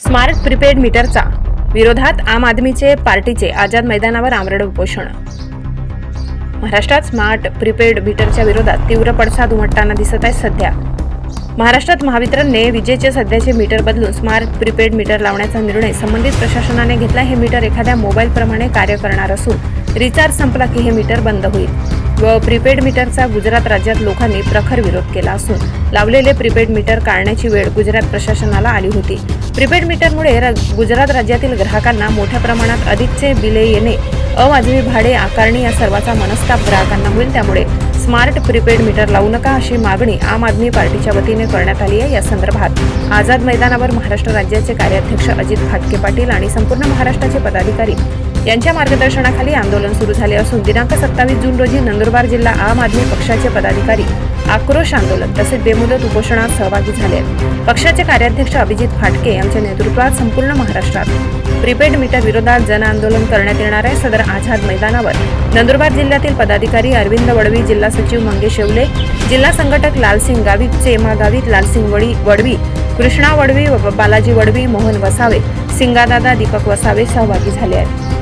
Smart prepaid मीटरचा विरोधात आम आदमीचे पार्टीचे आझाद मैदानावर आमरण उपोषण। महाराष्ट्रात स्मार्ट प्रीपेड मीटरच्या विरोधात तीव्र पडसाद उमटताना दिसत आहे। सध्या महाराष्ट्रात महावितरणने विजेचे सध्याचे मीटर बदलून स्मार्ट प्रीपेड मीटर लावण्याचा निर्णय संबंधित प्रशासनाने घेतला। हे मीटर एखाद्या मोबाईल प्रमाणे कार्य करणार असून रिचार्ज संपला की हे मीटर बंद होईल व प्रीपेड मीटरचा गुजरात राज्यात लोकांनी प्रखर विरोध केला असून लावलेले प्रीपेड मीटर काढण्याची वेळ गुजरात प्रशासनाला आली होती। प्रीपेड मीटरमुळे गुजरात राज्यातील ग्राहकांना मोठ्या प्रमाणात अधिकचे बिले येणे, अवाजवी भाडे आकारणी या सर्वांचा मनस्ताप ग्राहकांना होईल। त्यामुळे स्मार्ट प्रीपेड मीटर लावू नका अशी मागणी आम आदमी पार्टीच्या वतीने करण्यात आली आहे। या संदर्भात आझाद मैदानावर महाराष्ट्र राज्याचे कार्याध्यक्ष अजित फाटके पाटील आणि संपूर्ण महाराष्ट्राचे पदाधिकारी यांच्या मार्गदर्शनाखाली आंदोलन सुरू झाले असून दिनांक 27 जून रोजी नंदुरबार जिल्हा आम आदमी पक्षाचे पदाधिकारी आक्रोश आंदोलन तसेच बेमुदत उपोषणात सहभागी झाले आहेत। पक्षाचे कार्याध्यक्ष अभिजित फाटके यांच्या नेतृत्वात संपूर्ण महाराष्ट्रात प्रीपेड मीटर विरोधात जन आंदोलन करण्यात येणार आहे। सदर आझाद मैदानावर नंदुरबार जिल्ह्यातील पदाधिकारी अरविंद वडवी, जिल्हा सचिव मंगेश शेवले, जिल्हा संघटक लालसिंग गावित, चेमा गावित, लालसिंग वडवी, कृष्णा वडवी, बालाजी वडवी, मोहन वसावे, सिंगादादा, दीपक वसावे सहभागी झाले आहेत।